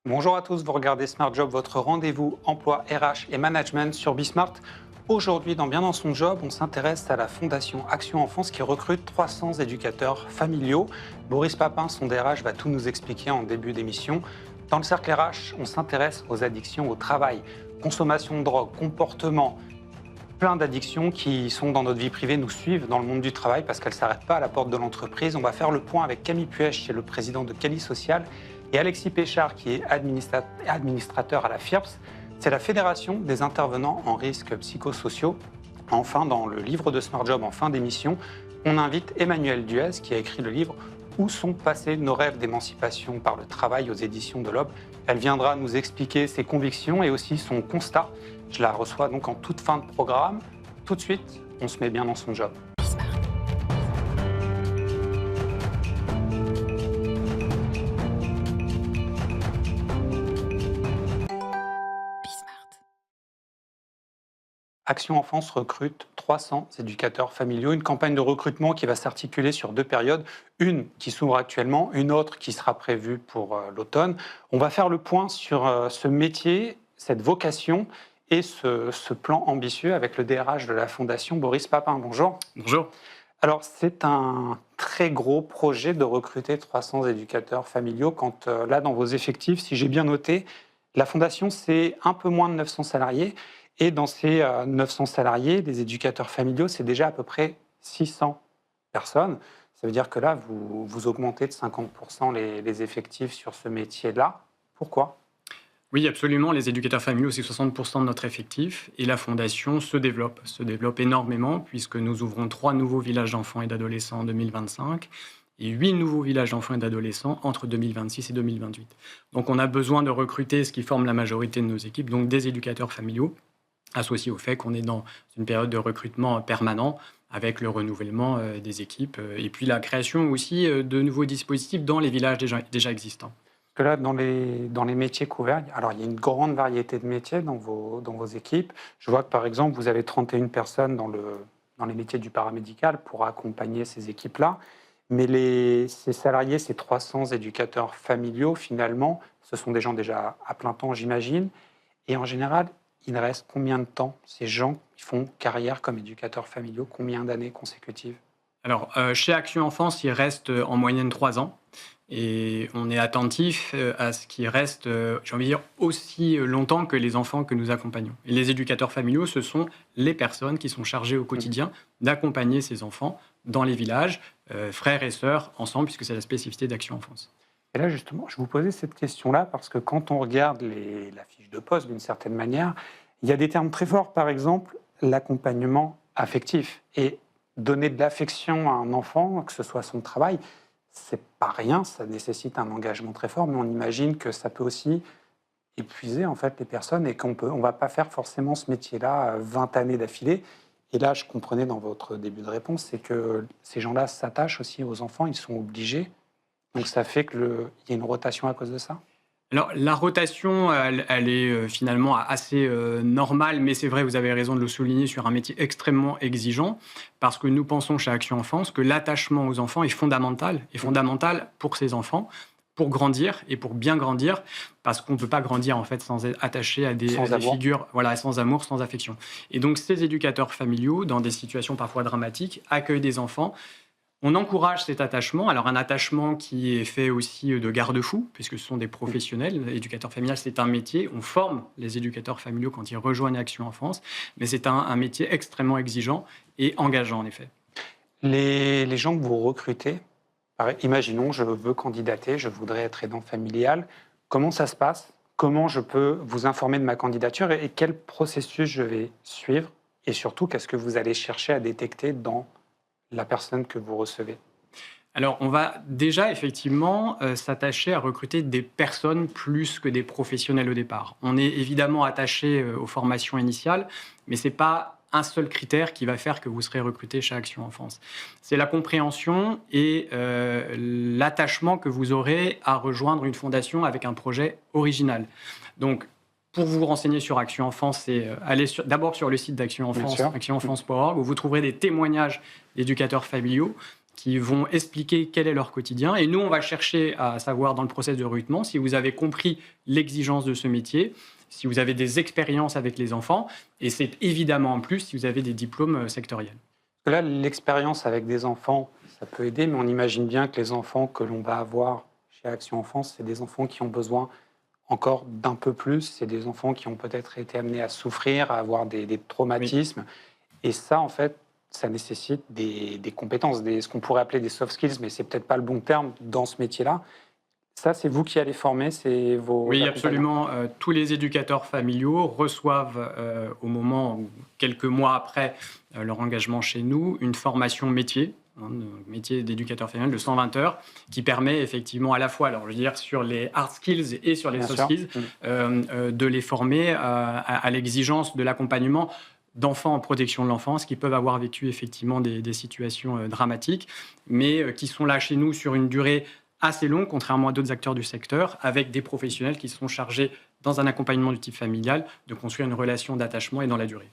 Bonjour à tous, vous regardez Smart Job, votre rendez-vous emploi RH et management sur Bismart. Aujourd'hui, dans Bien dans son job, on s'intéresse à la Fondation Action Enfance qui recrute 300 éducateurs familiaux. Boris Papin, son DRH, va tout nous expliquer en début d'émission. Dans le cercle RH, on s'intéresse aux addictions au travail, consommation de drogue, comportement, plein d'addictions qui sont dans notre vie privée, nous suivent dans le monde du travail parce qu'elles ne s'arrêtent pas à la porte de l'entreprise. On va faire le point avec Camille Puech, qui est le président de Cali Social, et Alexis Péchard, qui est administrateur à la FIRPS. C'est la Fédération des intervenants en risques psychosociaux. Enfin, dans le livre de Smart Job en fin d'émission, on invite Emmanuelle Duez, qui a écrit le livre « Où sont passés nos rêves d'émancipation par le travail » aux éditions de l'Aube. Elle viendra nous expliquer ses convictions et aussi son constat. Je la reçois donc en toute fin de programme. Tout de suite, on se met bien dans son job. Action Enfance recrute 300 éducateurs familiaux, une campagne de recrutement qui va s'articuler sur 2 périodes, une qui s'ouvre actuellement, une autre qui sera prévue pour l'automne. On va faire le point sur ce métier, cette vocation et ce plan ambitieux avec le DRH de la Fondation, Boris Papin. Bonjour. Bonjour. Alors, c'est un très gros projet de recruter 300 éducateurs familiaux quand là, dans vos effectifs, si j'ai bien noté, la Fondation, c'est un peu moins de 900 salariés. Et dans ces 900 salariés, les éducateurs familiaux, c'est déjà à peu près 600 personnes. Ça veut dire que là, vous augmentez de 50% les effectifs sur ce métier-là. Pourquoi ? Oui, absolument. Les éducateurs familiaux, c'est 60% de notre effectif. Et la Fondation se développe énormément, puisque nous ouvrons 3 nouveaux villages d'enfants et d'adolescents en 2025 et 8 nouveaux villages d'enfants et d'adolescents entre 2026 et 2028. Donc on a besoin de recruter ce qui forme la majorité de nos équipes, donc des éducateurs familiaux, associé au fait qu'on est dans une période de recrutement permanent avec le renouvellement des équipes et puis la création aussi de nouveaux dispositifs dans les villages déjà existants. Parce que là, dans les métiers couverts, alors il y a une grande variété de métiers dans vos équipes. Je vois que par exemple, vous avez 31 personnes dans les métiers du paramédical pour accompagner ces équipes-là. Mais ces salariés, ces 300 éducateurs familiaux, finalement, ce sont des gens déjà à plein temps, j'imagine. Et en général, il reste combien de temps ces gens qui font carrière comme éducateurs familiaux? Combien d'années consécutives? Alors, chez Action Enfance, il reste en moyenne 3 ans. Et on est attentif à ce qui reste, j'ai envie de dire, aussi longtemps que les enfants que nous accompagnons. Et les éducateurs familiaux, ce sont les personnes qui sont chargées au quotidien d'accompagner ces enfants dans les villages, frères et sœurs, ensemble, puisque c'est la spécificité d'Action Enfance. Et là, justement, je vous posais cette question-là parce que quand on regarde la fiche de poste, d'une certaine manière, il y a des termes très forts, par exemple, l'accompagnement affectif. Et donner de l'affection à un enfant, que ce soit son travail, c'est pas rien, ça nécessite un engagement très fort, mais on imagine que ça peut aussi épuiser en fait les personnes et on va pas faire forcément ce métier-là 20 années d'affilée. Et là, je comprenais dans votre début de réponse, c'est que ces gens-là s'attachent aussi aux enfants, ils sont obligés. Donc ça fait qu'il y a une rotation à cause de ça? Alors, la rotation, elle est finalement assez normale, mais c'est vrai, vous avez raison de le souligner, sur un métier extrêmement exigeant, parce que nous pensons chez Action Enfance que l'attachement aux enfants est fondamental pour ces enfants, pour grandir et pour bien grandir, parce qu'on ne peut pas grandir en fait sans être attaché à des figures, voilà, sans amour, sans affection. Et donc, ces éducateurs familiaux, dans des situations parfois dramatiques, accueillent des enfants. On encourage cet attachement, alors un attachement qui est fait aussi de garde-fous, puisque ce sont des professionnels. L'éducateur familial, c'est un métier. On forme les éducateurs familiaux quand ils rejoignent Action Enfance, mais c'est un métier extrêmement exigeant et engageant, en effet. Les gens que vous recrutez, imaginons, je veux candidater, je voudrais être aidant familial. Comment ça se passe? Comment je peux vous informer de ma candidature et quel processus je vais suivre? Et surtout, qu'est-ce que vous allez chercher à détecter dans la personne que vous recevez? Alors, on va déjà effectivement s'attacher à recruter des personnes plus que des professionnels au départ. On est évidemment attaché aux formations initiales, mais ce n'est pas un seul critère qui va faire que vous serez recruté chez Action Enfance. C'est la compréhension et l'attachement que vous aurez à rejoindre une fondation avec un projet original. Donc, pour vous renseigner sur Action Enfance, c'est aller d'abord sur le site d'Action Enfance, actionenfance.org, où vous trouverez des témoignages d'éducateurs familiaux qui vont expliquer quel est leur quotidien. Et nous, on va chercher à savoir dans le process de recrutement si vous avez compris l'exigence de ce métier, si vous avez des expériences avec les enfants, et c'est évidemment en plus si vous avez des diplômes sectoriels. Là, l'expérience avec des enfants, ça peut aider, mais on imagine bien que les enfants que l'on va avoir chez Action Enfance, c'est des enfants qui ont besoin encore d'un peu plus. C'est des enfants qui ont peut-être été amenés à souffrir, à avoir des traumatismes. Oui. Et ça, en fait, ça nécessite des compétences, ce qu'on pourrait appeler des soft skills, mais c'est peut-être pas le bon terme dans ce métier-là. Ça, c'est vous qui allez former, c'est vos... Oui, absolument. Tous les éducateurs familiaux reçoivent, au moment, quelques mois après leur engagement chez nous, une formation métier, métier d'éducateur familial de 120 heures, qui permet effectivement à la fois, alors je veux dire, sur les hard skills et sur les soft skills, de les former à l'exigence de l'accompagnement d'enfants en protection de l'enfance qui peuvent avoir vécu effectivement des situations dramatiques, mais qui sont là chez nous sur une durée assez longue, contrairement à d'autres acteurs du secteur, avec des professionnels qui sont chargés, dans un accompagnement du type familial, de construire une relation d'attachement et dans la durée.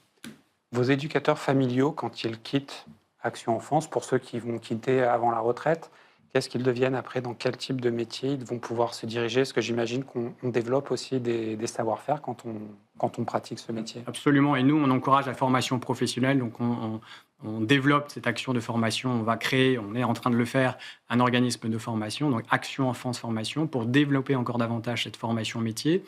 Vos éducateurs familiaux, quand ils quittent Action Enfance, pour ceux qui vont quitter avant la retraite, qu'est-ce qu'ils deviennent après? Dans quel type de métier ils vont pouvoir se diriger? Parce que j'imagine qu'on développe aussi des savoir-faire quand on pratique ce métier. Absolument. Et nous, on encourage la formation professionnelle. Donc, on développe cette action de formation. On va créer, on est en train de le faire, un organisme de formation, donc Action Enfance Formation, pour développer encore davantage cette formation métier.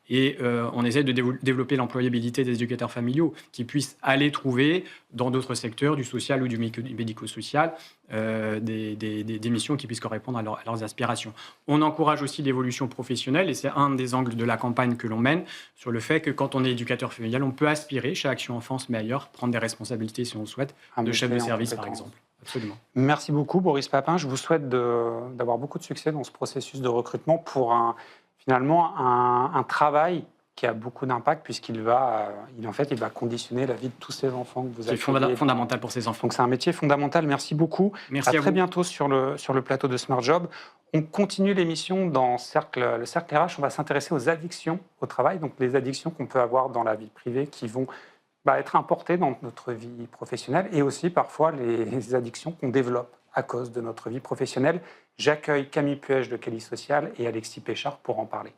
Et on essaie de développer l'employabilité des éducateurs familiaux qui puissent aller trouver dans d'autres secteurs, du social ou du médico-social, des missions qui puissent correspondre à leurs aspirations. On encourage aussi l'évolution professionnelle et c'est un des angles de la campagne que l'on mène sur le fait que quand on est éducateur familial, on peut aspirer chez Action Enfance, mais ailleurs, prendre des responsabilités si on le souite, de chef de service par exemple. Absolument. Merci beaucoup Boris Papin. Je vous souhaite d'avoir beaucoup de succès dans ce processus de recrutement pour finalement un travail qui a beaucoup d'impact puisqu'il va conditionner la vie de tous ces enfants que vous avez. C'est fondamental pour ces enfants. Donc c'est un métier fondamental. Merci beaucoup. Merci à très vous. Bientôt sur le plateau de Smart Job. On continue l'émission dans le cercle RH. On va s'intéresser aux addictions au travail, donc les addictions qu'on peut avoir dans la vie privée qui vont être importées dans notre vie professionnelle et aussi parfois les addictions qu'on développe à cause de notre vie professionnelle. J'accueille Camille Puech de Kelly Social et Alexis Péchard pour en parler.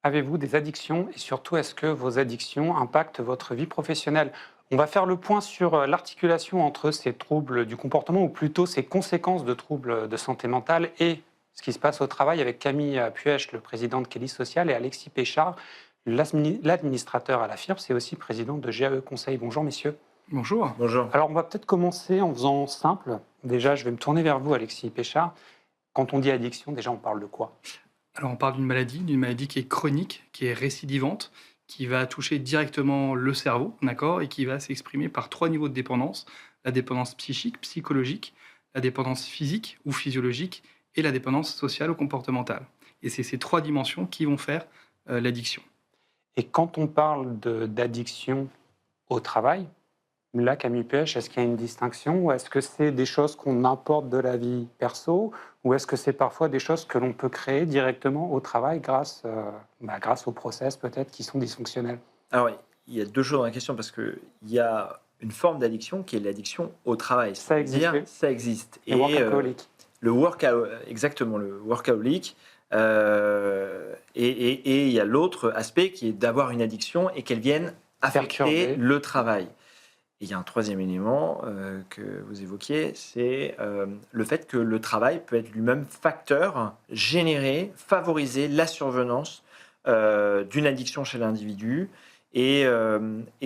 Avez-vous des addictions et surtout, est-ce que vos addictions impactent votre vie professionnelle? On va faire le point sur l'articulation entre ces troubles du comportement ou plutôt ces conséquences de troubles de santé mentale et ce qui se passe au travail avec Camille Puech, le président de Kelly Social, et Alexis Péchard, l'administrateur à la FIRB, c'est aussi président de GAE Conseil. Bonjour messieurs. Bonjour. Bonjour. Alors on va peut-être commencer en faisant simple. Déjà, je vais me tourner vers vous, Alexis Péchard. Quand on dit addiction, déjà on parle de quoi? Alors on parle d'une maladie qui est chronique, qui est récidivante, qui va toucher directement le cerveau, d'accord, et qui va s'exprimer par 3 niveaux de dépendance: la dépendance psychique, psychologique, la dépendance physique ou physiologique, et la dépendance sociale ou comportementale. Et c'est ces 3 dimensions qui vont faire l'addiction. Et quand on parle d'addiction au travail, là, Camille Puech, est-ce qu'il y a une distinction ou est-ce que c'est des choses qu'on importe de la vie perso ou est-ce que c'est parfois des choses que l'on peut créer directement au travail grâce aux process peut-être qui sont dysfonctionnels? Alors, il y a 2 choses dans la question parce qu'il y a une forme d'addiction qui est l'addiction au travail. Ça existe. Ça existe. Et workaholic. Exactement, le workaholic. Et il y a l'autre aspect qui est d'avoir une addiction et qu'elle vienne affecter le travail. Et il y a un 3e élément que vous évoquiez, c'est le fait que le travail peut être lui-même facteur, favoriser la survenance d'une addiction chez l'individu. Et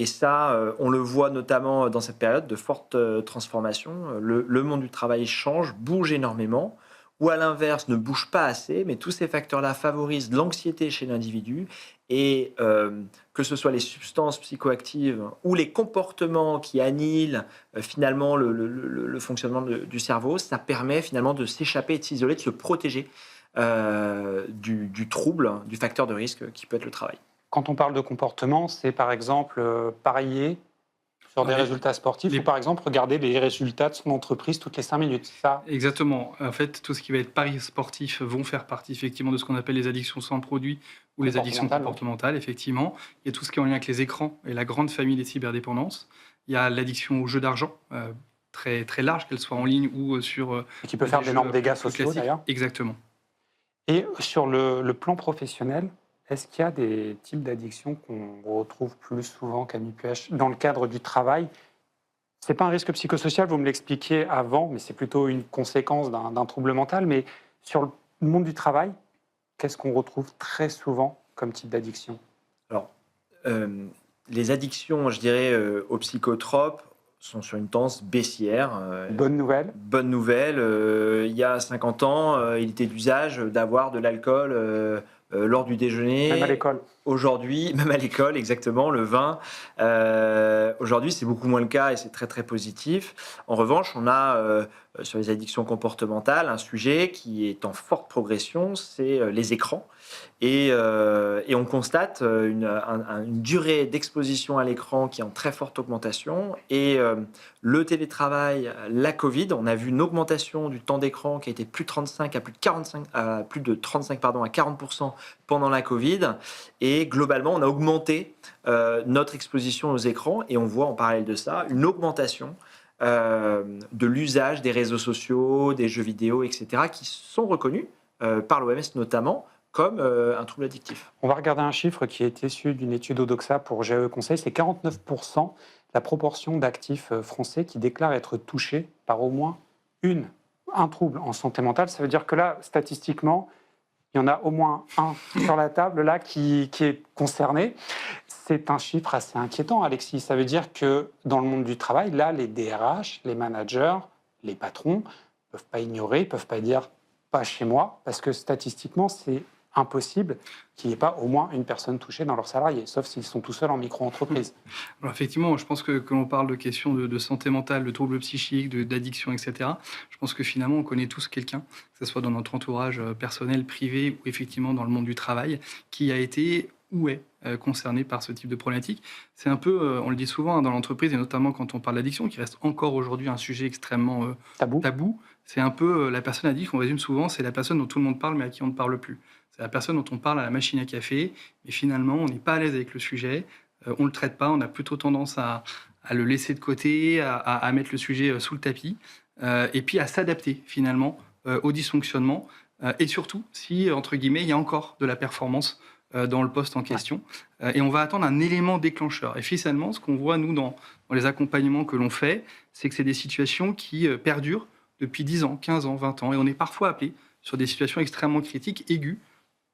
ça, on le voit notamment dans cette période de forte transformation. Le monde du travail change, bouge énormément, ou à l'inverse, ne bouge pas assez, mais tous ces facteurs-là favorisent l'anxiété chez l'individu. Et que ce soit les substances psychoactives ou les comportements qui annihilent finalement le fonctionnement du cerveau, ça permet finalement de s'échapper, de s'isoler, de se protéger du trouble, du facteur de risque qui peut être le travail. Quand on parle de comportement, c'est par exemple parier Sur des résultats sportifs, ou par exemple regarder les résultats de son entreprise toutes les 5 minutes, c'est ça? Exactement. En fait, tout ce qui va être paris sportifs vont faire partie effectivement de ce qu'on appelle les addictions sans produit ou les addictions comportementales, effectivement. Il y a tout ce qui est en lien avec les écrans et la grande famille des cyberdépendances. Il y a l'addiction aux jeux d'argent, très, très large, qu'elle soit en ligne ou sur... Et qui peut faire d'énormes dégâts sociaux, d'ailleurs. Exactement. Et sur le plan professionnel, est-ce qu'il y a des types d'addictions qu'on retrouve plus souvent qu'à NUPH dans le cadre du travail? Ce n'est pas un risque psychosocial, vous me l'expliquiez avant, mais c'est plutôt une conséquence d'un trouble mental. Mais sur le monde du travail, qu'est-ce qu'on retrouve très souvent comme type d'addiction? Alors, les addictions, je dirais, aux psychotropes sont sur une tendance baissière. Bonne nouvelle. Bonne nouvelle. Il y a 50 ans, il était d'usage d'avoir de l'alcool lors du déjeuner. Même à l'école. Aujourd'hui, même à l'école, exactement, le vin. Aujourd'hui, c'est beaucoup moins le cas et c'est très, très positif. En revanche, on a sur les addictions comportementales un sujet qui est en forte progression, c'est les écrans. Et on constate une durée d'exposition à l'écran qui est en très forte augmentation. Et le télétravail, la Covid, on a vu une augmentation du temps d'écran qui a été plus de 35 à plus de 45, à 40% pendant la Covid. Et globalement, on a augmenté notre exposition aux écrans. Et on voit en parallèle de ça une augmentation de l'usage des réseaux sociaux, des jeux vidéo, etc., qui sont reconnus par l'OMS notamment comme un trouble addictif. On va regarder un chiffre qui est issu d'une étude Odoxa pour GE Conseil. C'est 49% la proportion d'actifs français qui déclarent être touchés par au moins un trouble en santé mentale. Ça veut dire que là, statistiquement, il y en a au moins un sur la table là qui est concerné. C'est un chiffre assez inquiétant, Alexis. Ça veut dire que dans le monde du travail, là, les DRH, les managers, les patrons ne peuvent pas ignorer, ne peuvent pas dire « pas chez moi », parce que statistiquement, c'est impossible qu'il n'y ait pas au moins une personne touchée dans leurs salariés, sauf s'ils sont tout seuls en micro-entreprise. Alors effectivement, je pense que l'on parle de questions de santé mentale, de troubles psychiques, d'addiction, etc. Je pense que finalement, on connaît tous quelqu'un, que ce soit dans notre entourage personnel, privé ou effectivement dans le monde du travail, qui a été ou est concerné par ce type de problématique. C'est un peu, on le dit souvent dans l'entreprise, et notamment quand on parle d'addiction, qui reste encore aujourd'hui un sujet extrêmement tabou. C'est un peu la personne addict, on résume souvent, c'est la personne dont tout le monde parle mais à qui on ne parle plus. C'est la personne dont on parle à la machine à café, mais finalement, on n'est pas à l'aise avec le sujet, on ne le traite pas, on a plutôt tendance à le laisser de côté, à mettre le sujet sous le tapis, et puis à s'adapter finalement au dysfonctionnement, et surtout si, entre guillemets, il y a encore de la performance dans le poste en question. Et on va attendre un élément déclencheur. Et finalement, ce qu'on voit, nous, dans les accompagnements que l'on fait, c'est que c'est des situations qui perdurent depuis 10 ans, 15 ans, 20 ans, et on est parfois appelé sur des situations extrêmement critiques, aiguës,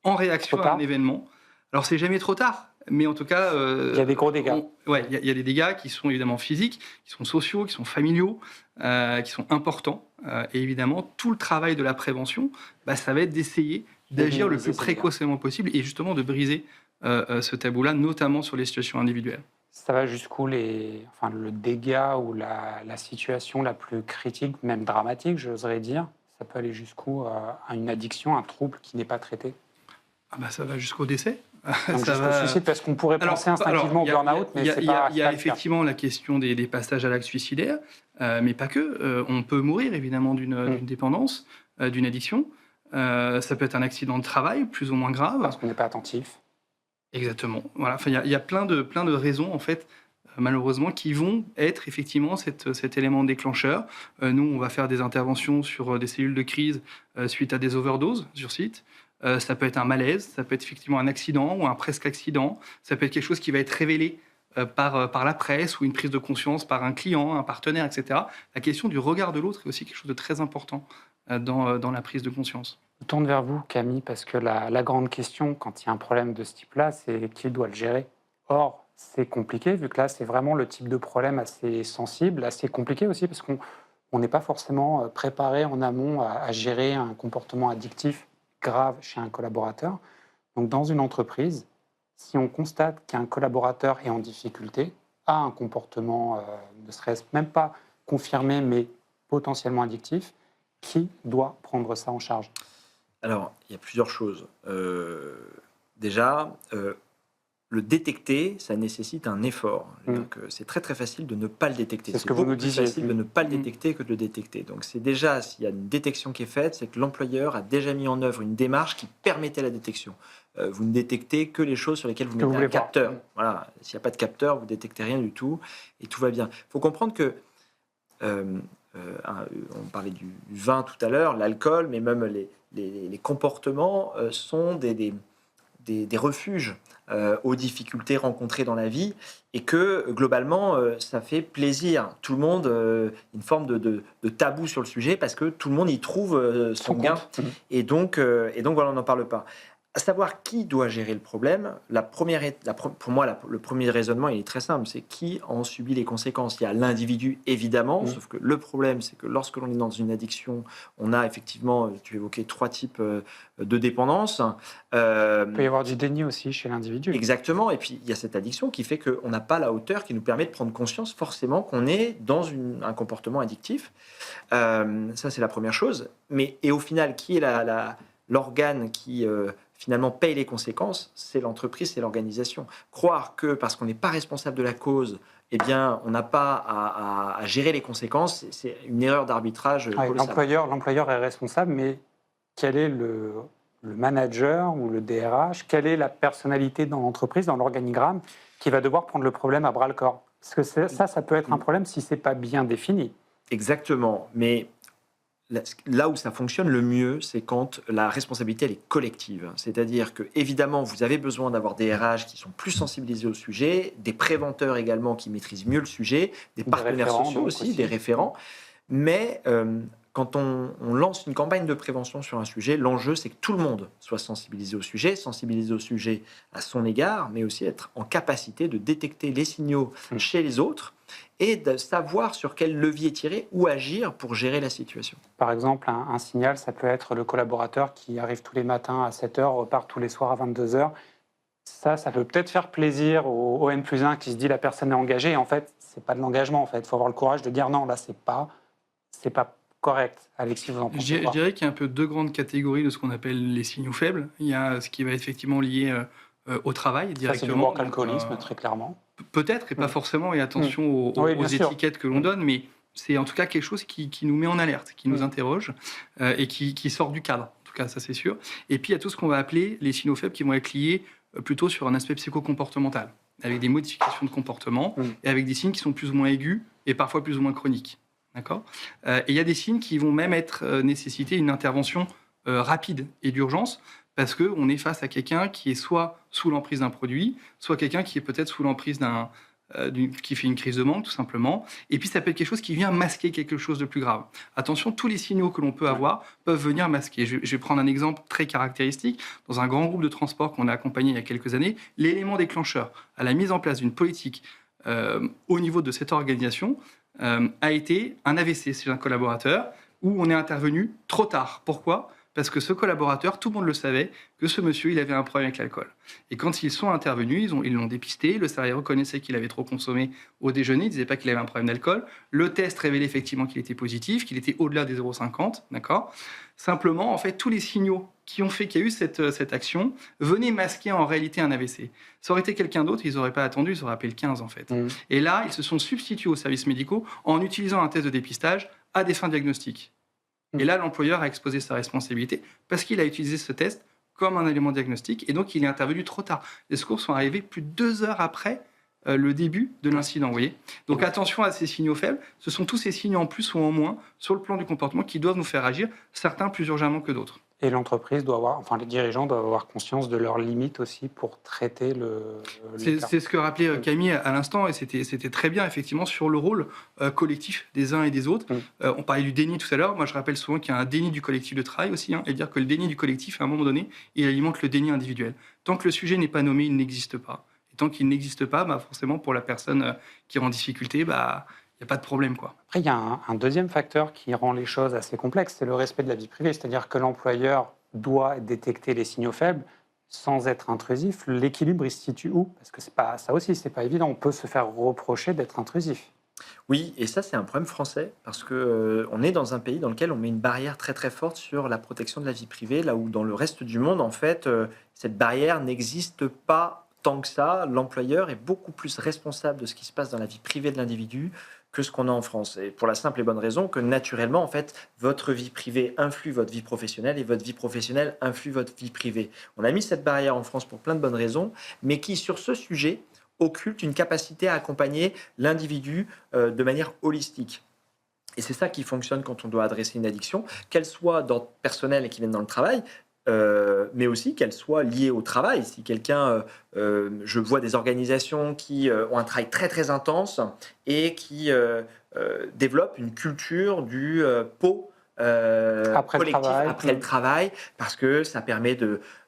en réaction à un événement. Alors, c'est jamais trop tard, mais en tout cas... il y a des gros dégâts. Il y a des dégâts qui sont évidemment physiques, qui sont sociaux, qui sont familiaux, qui sont importants. Et évidemment, tout le travail de la prévention, ça va être d'essayer d'agir le plus précocement possible et justement de briser ce tabou-là, notamment sur les situations individuelles. Ça va jusqu'où le dégât ou la situation la plus critique, même dramatique, j'oserais dire? Ça peut aller jusqu'où à une addiction, un trouble qui n'est pas traité? Ça va jusqu'au décès. Donc jusqu'au suicide, parce qu'on pourrait penser instinctivement au burn-out, mais c'est pas... Il y a effectivement la question des passages à l'acte suicidaire, mais pas que. On peut mourir évidemment d'une dépendance, d'une addiction. Ça peut être un accident de travail, plus ou moins grave. Parce qu'on n'est pas attentif. Exactement. Voilà. Enfin, il y a plein de raisons, en fait, malheureusement, qui vont être effectivement cet élément déclencheur. Nous, on va faire des interventions sur des cellules de crise suite à des overdoses sur site. Ça peut être un malaise, ça peut être effectivement un accident ou un presque accident. Ça peut être quelque chose qui va être révélé par la presse ou une prise de conscience par un client, un partenaire, etc. La question du regard de l'autre est aussi quelque chose de très important dans la prise de conscience. Je tourne vers vous, Camille, parce que la grande question, quand il y a un problème de ce type-là, c'est qui doit le gérer. Or, c'est compliqué, vu que là, c'est vraiment le type de problème assez sensible, assez compliqué aussi, parce qu'on n'est pas forcément préparé en amont à gérer un comportement addictif grave chez un collaborateur. Donc, dans une entreprise, si on constate qu'un collaborateur est en difficulté, a un comportement, ne serait-ce même pas confirmé, mais potentiellement addictif, qui doit prendre ça en charge? Alors, il y a plusieurs choses. Déjà, le détecter, ça nécessite un effort. Donc, c'est très très facile de ne pas le détecter. C'est ce que vous nous disiez. C'est plus facile de ne pas le détecter que de le détecter. Donc c'est déjà, s'il y a une détection qui est faite, c'est que l'employeur a déjà mis en œuvre une démarche qui permettait la détection. Vous ne détectez que les choses sur lesquelles vous mettez un capteur. Voilà. S'il n'y a pas de capteur, vous ne détectez rien du tout et tout va bien. Il faut comprendre que, on parlait du vin tout à l'heure, l'alcool, mais même les comportements sont des refuges aux difficultés rencontrées dans la vie et que globalement ça fait plaisir. Tout le monde, une forme de tabou sur le sujet parce que tout le monde y trouve son gain et donc voilà, on n'en parle pas. À savoir qui doit gérer le problème, pour moi, le premier raisonnement, il est très simple, c'est qui en subit les conséquences. Il y a l'individu, évidemment, sauf que le problème, c'est que lorsque l'on est dans une addiction, on a effectivement, tu évoquais 3 types de dépendance. Il peut y avoir du déni aussi chez l'individu. Exactement, et puis il y a cette addiction qui fait qu'on n'a pas la hauteur qui nous permet de prendre conscience forcément qu'on est dans un comportement addictif. Ça, c'est la première chose. Et au final, qui est l'organe qui... finalement paye les conséquences, c'est l'entreprise, c'est l'organisation. Croire que parce qu'on n'est pas responsable de la cause, eh bien, on n'a pas à gérer les conséquences, c'est une erreur d'arbitrage colossale. L'employeur est responsable, mais quel est le manager ou le DRH, quelle est la personnalité dans l'entreprise, dans l'organigramme, qui va devoir prendre le problème à bras-le-corps? Parce que ça peut être un problème si ce n'est pas bien défini. Exactement, mais... Là où ça fonctionne le mieux, c'est quand la responsabilité elle est collective. C'est-à-dire que évidemment, vous avez besoin d'avoir des RH qui sont plus sensibilisés au sujet, des préventeurs également qui maîtrisent mieux le sujet, des partenaires sociaux aussi, des référents. Mais quand on lance une campagne de prévention sur un sujet, l'enjeu c'est que tout le monde soit sensibilisé au sujet à son égard, mais aussi être en capacité de détecter les signaux chez les autres et de savoir sur quel levier tirer ou agir pour gérer la situation. Par exemple, un signal, ça peut être le collaborateur qui arrive tous les matins à 7h, repart tous les soirs à 22h. Ça peut peut-être faire plaisir au N+1 qui se dit la personne est engagée. Et en fait, c'est pas de l'engagement. En fait, il faut avoir le courage de dire non, là, c'est pas correct. Alexis, vous en pensez quoi? Je dirais qu'il y a un peu 2 grandes catégories de ce qu'on appelle les signaux faibles. Il y a ce qui va être effectivement lié au travail directement. Ça, c'est du work-alcoolisme, très clairement. Peut-être, et pas forcément, et attention aux étiquettes que l'on donne, mais c'est en tout cas quelque chose qui nous met en alerte, qui nous interroge et qui sort du cadre. En tout cas, ça c'est sûr. Et puis il y a tout ce qu'on va appeler les signaux faibles qui vont être liés plutôt sur un aspect psychocomportemental, avec des modifications de comportement et avec des signes qui sont plus ou moins aigus et parfois plus ou moins chroniques. D'accord ? Et il y a des signes qui vont même nécessiter une intervention rapide et d'urgence, parce qu'on est face à quelqu'un qui est soit sous l'emprise d'un produit, soit quelqu'un qui est peut-être sous l'emprise qui fait une crise de manque, tout simplement. Et puis, ça peut être quelque chose qui vient masquer quelque chose de plus grave. Attention, tous les signaux que l'on peut avoir peuvent venir masquer. Je vais prendre un exemple très caractéristique. Dans un grand groupe de transport qu'on a accompagné il y a quelques années, l'élément déclencheur à la mise en place d'une politique au niveau de cette organisation a été un AVC chez un collaborateur où on est intervenu trop tard. Pourquoi ? Parce que ce collaborateur, tout le monde le savait, que ce monsieur, il avait un problème avec l'alcool. Et quand ils sont intervenus, ils l'ont dépisté, le salarié reconnaissait qu'il avait trop consommé au déjeuner, il ne disait pas qu'il avait un problème d'alcool. Le test révélait effectivement qu'il était positif, qu'il était au-delà des 0,50, d'accord ? Simplement, en fait, tous les signaux qui ont fait qu'il y a eu cette action venaient masquer en réalité un AVC. Ça aurait été quelqu'un d'autre, ils n'auraient pas attendu, ils auraient appelé le 15 en fait. Et là, ils se sont substitués aux services médicaux en utilisant un test de dépistage à des fins diagnostiques. Et là, l'employeur a exposé sa responsabilité parce qu'il a utilisé ce test comme un élément diagnostique et donc il est intervenu trop tard. Les secours sont arrivés plus de 2 heures après le début de l'incident, vous voyez. Donc attention à ces signaux faibles. Ce sont tous ces signaux en plus ou en moins sur le plan du comportement qui doivent nous faire agir, certains plus urgemment que d'autres. Et l'entreprise les dirigeants doivent avoir conscience de leurs limites aussi pour traiter c'est ce que rappelait Camille à l'instant, et c'était très bien, effectivement, sur le rôle collectif des uns et des autres. On parlait du déni tout à l'heure. Moi, je rappelle souvent qu'il y a un déni du collectif de travail aussi, et dire que le déni du collectif, à un moment donné, il alimente le déni individuel. Tant que le sujet n'est pas nommé, il n'existe pas. Et tant qu'il n'existe pas, forcément, pour la personne qui est en difficulté, il n'y a pas de problème, quoi. Après, il y a un deuxième facteur qui rend les choses assez complexes, c'est le respect de la vie privée. C'est-à-dire que l'employeur doit détecter les signaux faibles sans être intrusif. L'équilibre, il se situe où ? Parce que ça aussi, c'est pas évident. On peut se faire reprocher d'être intrusif. Oui, et ça, c'est un problème français, parce qu'on est dans un pays dans lequel on met une barrière très très forte sur la protection de la vie privée, là où dans le reste du monde, en fait, cette barrière n'existe pas tant que ça, l'employeur est beaucoup plus responsable de ce qui se passe dans la vie privée de l'individu que ce qu'on a en France. Et pour la simple et bonne raison que naturellement, en fait, votre vie privée influe votre vie professionnelle et votre vie professionnelle influe votre vie privée. On a mis cette barrière en France pour plein de bonnes raisons, mais qui, sur ce sujet, occulte une capacité à accompagner l'individu de manière holistique. Et c'est ça qui fonctionne quand on doit adresser une addiction, qu'elle soit d'ordre personnel et qui vienne dans le travail, mais aussi qu'elle soit liée au travail. Si quelqu'un, je vois des organisations qui ont un travail très très intense et qui développent une culture du pot collectif après le travail, parce que ça permet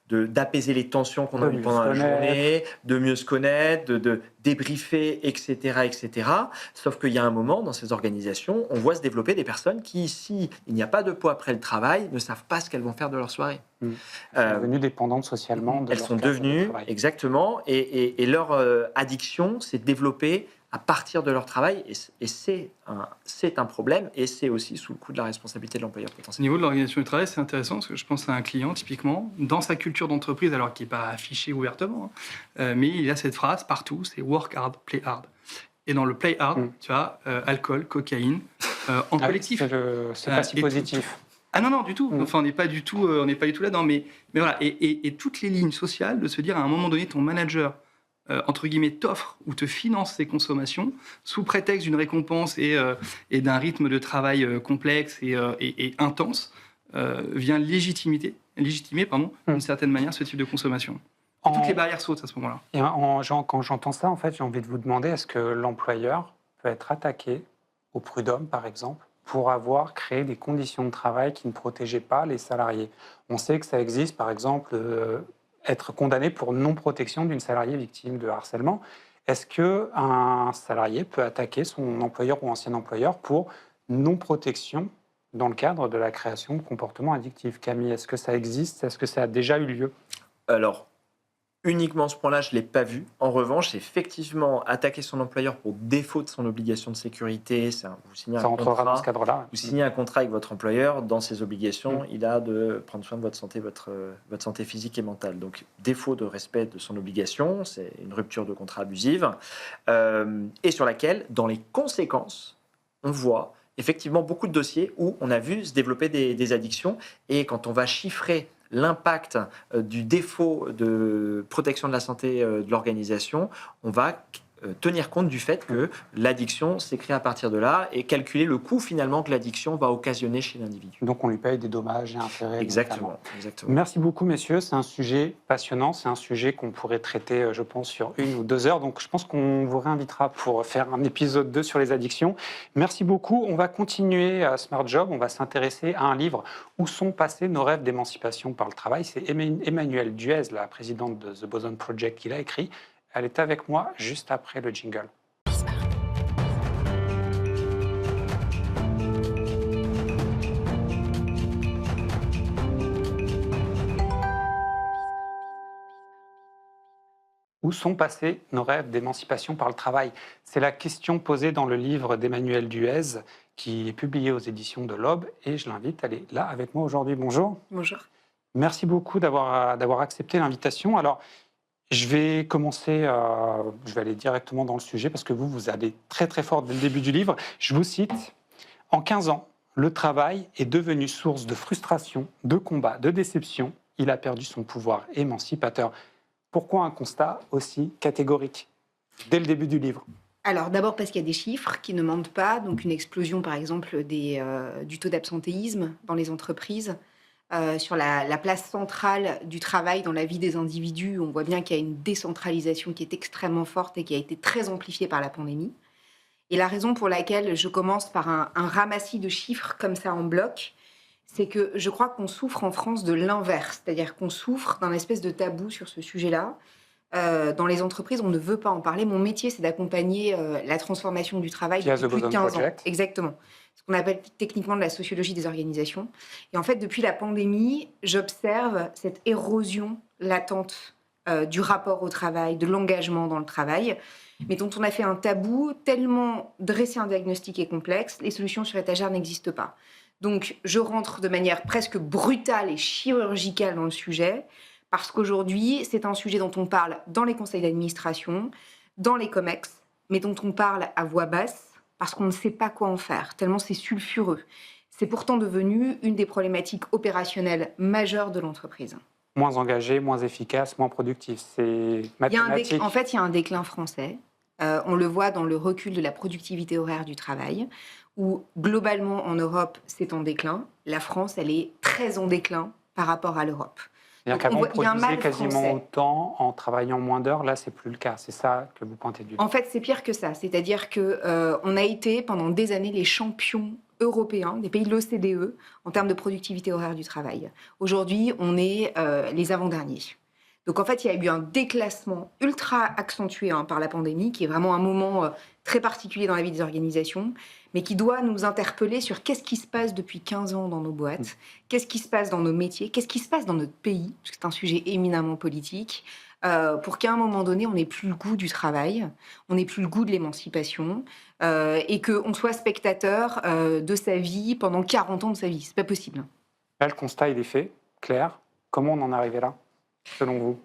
d'apaiser les tensions qu'on a eues pendant la journée, de mieux se connaître, de débriefer, etc., etc. Sauf qu'il y a un moment, dans ces organisations, on voit se développer des personnes qui, s'il n'y a pas de pot après le travail, ne savent pas ce qu'elles vont faire de leur soirée. Elles sont devenues dépendantes socialement. Elles sont devenues, exactement, et leur addiction s'est développée à partir de leur travail, et c'est un problème, et c'est aussi sous le coup de la responsabilité de l'employeur potentiel. Au niveau de l'organisation du travail, c'est intéressant, parce que je pense à un client, typiquement, dans sa culture d'entreprise, alors qui n'est pas affiché ouvertement, mais il a cette phrase partout, c'est « work hard, play hard ». Et dans le play hard, tu as alcool, cocaïne, en collectif. C'est pas si positif. Ah non, du tout. Enfin, on n'est pas du tout là-dedans. Mais voilà, et toutes les lignes sociales, de se dire à un moment donné, ton manager, entre guillemets, t'offre ou te finance ses consommations sous prétexte d'une récompense et d'un rythme de travail complexe et intense, vient légitimer, d'une certaine manière, ce type de consommation. Toutes les barrières sautent à ce moment-là. Et quand j'entends ça, en fait, j'ai envie de vous demander, est-ce que l'employeur peut être attaqué au prud'homme, par exemple, pour avoir créé des conditions de travail qui ne protégeaient pas les salariés? On sait que ça existe, par exemple, être condamné pour non-protection d'une salariée victime de harcèlement. Est-ce qu'un salarié peut attaquer son employeur ou ancien employeur pour non-protection dans le cadre de la création de comportements addictifs? Camille, est-ce que ça existe? Est-ce que ça a déjà eu lieu? Alors, uniquement ce point-là, je ne l'ai pas vu. En revanche, effectivement, attaquer son employeur pour défaut de son obligation de sécurité, vous signez un contrat, dans ce cadre-là. Vous signez un contrat avec votre employeur. Dans ses obligations, il a de prendre soin de votre santé, votre santé physique et mentale. Donc, défaut de respect de son obligation, c'est une rupture de contrat abusive, et sur laquelle, dans les conséquences, on voit effectivement beaucoup de dossiers où on a vu se développer des addictions. Et quand on va chiffrer l'impact du défaut de protection de la santé de l'organisation, on va tenir compte du fait que l'addiction s'est créée à partir de là et calculer le coût finalement que l'addiction va occasionner chez l'individu. Donc on lui paye des dommages et intérêts. Exactement. Merci beaucoup messieurs, c'est un sujet passionnant, c'est un sujet qu'on pourrait traiter je pense sur 1 ou 2 heures, donc je pense qu'on vous réinvitera pour faire un épisode 2 sur les addictions. Merci beaucoup, on va continuer à Smart Job, on va s'intéresser à un livre Où sont passés nos rêves d'émancipation par le travail. C'est Emmanuelle Duez, la présidente de The Boson Project, qui l'a écrit. Elle est avec moi juste après le jingle. Où sont passés nos rêves d'émancipation par le travail? C'est la question posée dans le livre d'Emmanuelle Duez, qui est publié aux éditions de l'Aube, et je l'invite, elle est là avec moi aujourd'hui. Bonjour. Bonjour. Merci beaucoup d'avoir accepté l'invitation. Alors, je vais commencer, je vais aller directement dans le sujet parce que vous allez très très fort dès le début du livre. Je vous cite, « En 15 ans, le travail est devenu source de frustration, de combat, de déception. Il a perdu son pouvoir émancipateur. » Pourquoi un constat aussi catégorique dès le début du livre? Alors d'abord parce qu'il y a des chiffres qui ne mentent pas, donc une explosion par exemple du taux d'absentéisme dans les entreprises. Sur la place centrale du travail dans la vie des individus, on voit bien qu'il y a une décentralisation qui est extrêmement forte et qui a été très amplifiée par la pandémie. Et la raison pour laquelle je commence par un ramassis de chiffres comme ça en bloc, c'est que je crois qu'on souffre en France de l'inverse, c'est-à-dire qu'on souffre d'un espèce de tabou sur ce sujet-là. Dans les entreprises, on ne veut pas en parler. Mon métier, c'est d'accompagner la transformation du travail depuis 15 ans. Exactement. Ce qu'on appelle techniquement de la sociologie des organisations. Et en fait, depuis la pandémie, j'observe cette érosion latente du rapport au travail, de l'engagement dans le travail, mais dont on a fait un tabou tellement dresser un diagnostic est complexe, les solutions sur étagère n'existent pas. Donc, je rentre de manière presque brutale et chirurgicale dans le sujet, Parce qu'aujourd'hui, c'est un sujet dont on parle dans les conseils d'administration, dans les COMEX, mais dont on parle à voix basse, parce qu'on ne sait pas quoi en faire, tellement c'est sulfureux. C'est pourtant devenu une des problématiques opérationnelles majeures de l'entreprise. Moins engagé, moins efficace, moins productif. C'est mathématique. En fait, il y a un déclin français. On le voit dans le recul de la productivité horaire du travail, où globalement en Europe, c'est en déclin. La France, elle est très en déclin par rapport à l'Europe. C'est-à-dire qu'avant, on produisait quasiment français. autant en travaillant moins d'heures. Là, c'est plus le cas. C'est ça que vous pointez du doigt. En fait, c'est pire que ça. C'est-à-dire qu'on a été pendant des années les champions européens des pays de l'OCDE en termes de productivité horaire du travail. Aujourd'hui, on est les avant-derniers. Donc en fait, il y a eu un déclassement ultra accentué par la pandémie, qui est vraiment un moment très particulier dans la vie des organisations, mais qui doit nous interpeller sur qu'est-ce qui se passe depuis 15 ans dans nos boîtes, qu'est-ce qui se passe dans nos métiers, qu'est-ce qui se passe dans notre pays, parce que c'est un sujet éminemment politique, pour qu'à un moment donné, on n'ait plus le goût du travail, on n'ait plus le goût de l'émancipation, et qu'on soit spectateur de sa vie pendant 40 ans de sa vie. C'est pas possible. Là, le constat, il est fait, clair. Comment on en est arrivé là, selon vous ?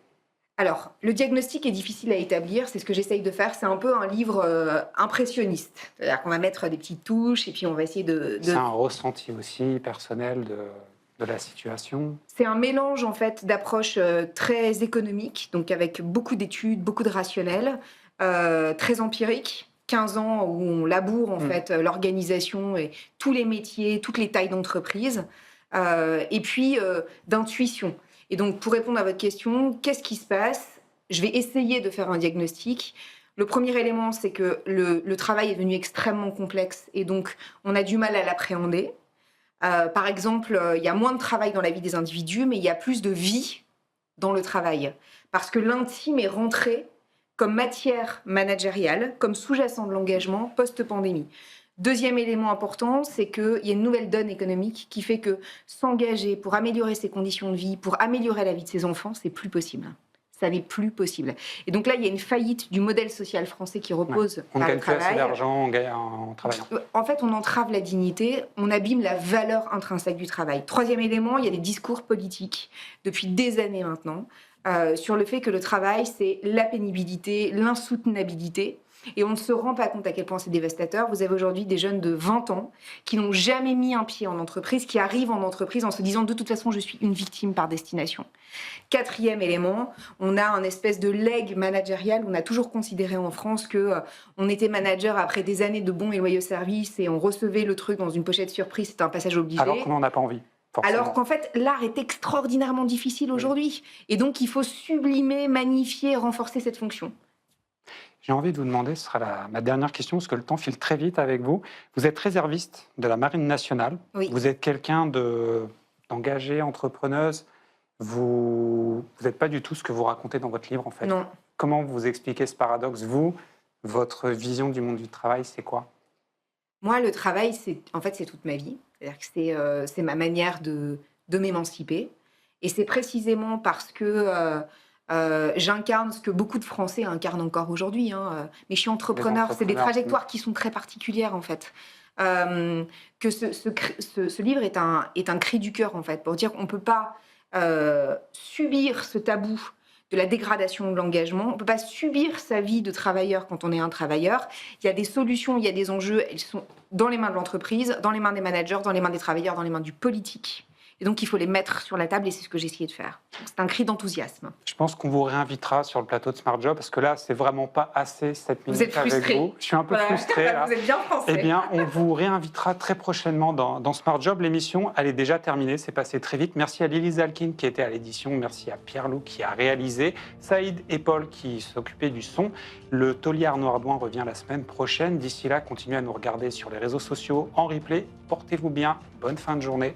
Alors, le diagnostic est difficile à établir, c'est ce que j'essaye de faire. C'est un peu un livre impressionniste. C'est-à-dire qu'on va mettre des petites touches et puis on va essayer de... C'est un ressenti aussi personnel de la situation. C'est un mélange en fait d'approches très économiques, donc avec beaucoup d'études, beaucoup de rationnels, très empiriques. 15 ans où on laboure en fait l'organisation et tous les métiers, toutes les tailles d'entreprise, et puis d'intuition. Et donc, pour répondre à votre question, qu'est-ce qui se passe ? Je vais essayer de faire un diagnostic. Le premier élément, c'est que le travail est devenu extrêmement complexe et donc on a du mal à l'appréhender. Par exemple, il y a moins de travail dans la vie des individus, mais il y a plus de vie dans le travail. Parce que l'intime est rentré comme matière managériale, comme sous-jacent de l'engagement post-pandémie. Deuxième élément important, c'est qu'il y a une nouvelle donne économique qui fait que s'engager pour améliorer ses conditions de vie, pour améliorer la vie de ses enfants, c'est plus possible. Ça n'est plus possible. Et donc là, il y a une faillite du modèle social français qui repose sur le travail. On gagne plus assez d'argent en travaillant. En fait, on entrave la dignité, on abîme la valeur intrinsèque du travail. Troisième élément, il y a des discours politiques depuis des années maintenant sur le fait que le travail, c'est la pénibilité, l'insoutenabilité. Et on ne se rend pas compte à quel point c'est dévastateur. Vous avez aujourd'hui des jeunes de 20 ans qui n'ont jamais mis un pied en entreprise, qui arrivent en entreprise en se disant de toute façon je suis une victime par destination. Quatrième élément, on a un espèce de legs managérial. On a toujours considéré en France qu'on était manager après des années de bons et loyaux services et on recevait le truc dans une pochette surprise, c'était un passage obligé. Alors qu'on n'en a pas envie. Forcément. Alors qu'en fait, l'art est extraordinairement difficile aujourd'hui. Et donc il faut sublimer, magnifier, renforcer cette fonction. J'ai envie de vous demander, ce sera ma dernière question, parce que le temps file très vite avec vous. Vous êtes réserviste de la Marine nationale. Oui. Vous êtes quelqu'un d'engagé, entrepreneuse. Vous n'êtes pas du tout ce que vous racontez dans votre livre, en fait. Non. Comment vous expliquez ce paradoxe ? Vous, votre vision du monde du travail, c'est quoi ? Moi, le travail, c'est toute ma vie. C'est-à-dire que c'est ma manière de m'émanciper. Et c'est précisément parce que... j'incarne ce que beaucoup de Français incarnent encore aujourd'hui. Mais je suis entrepreneur, c'est des trajectoires qui sont très particulières en fait. Que ce livre est un cri du cœur en fait, pour dire qu'on ne peut pas subir ce tabou de la dégradation de l'engagement, on ne peut pas subir sa vie de travailleur quand on est un travailleur. Il y a des solutions, il y a des enjeux, elles sont dans les mains de l'entreprise, dans les mains des managers, dans les mains des travailleurs, dans les mains du politique. Et donc, il faut les mettre sur la table et c'est ce que j'ai essayé de faire. C'est un cri d'enthousiasme. Je pense qu'on vous réinvitera sur le plateau de Smart Job parce que là, c'est vraiment pas assez 7 minutes vous êtes frustré. avec vous. Je suis un peu frustré. Là. Vous êtes bien français. Eh bien, on vous réinvitera très prochainement dans Smart Job. L'émission, elle est déjà terminée. C'est passé très vite. Merci à Lily Zalkin qui était à l'édition. Merci à Pierre Loup qui a réalisé. Saïd et Paul qui s'occupaient du son. Le taulier Arnaud Ardouin revient la semaine prochaine. D'ici là, continuez à nous regarder sur les réseaux sociaux en replay. Portez-vous bien. Bonne fin de journée.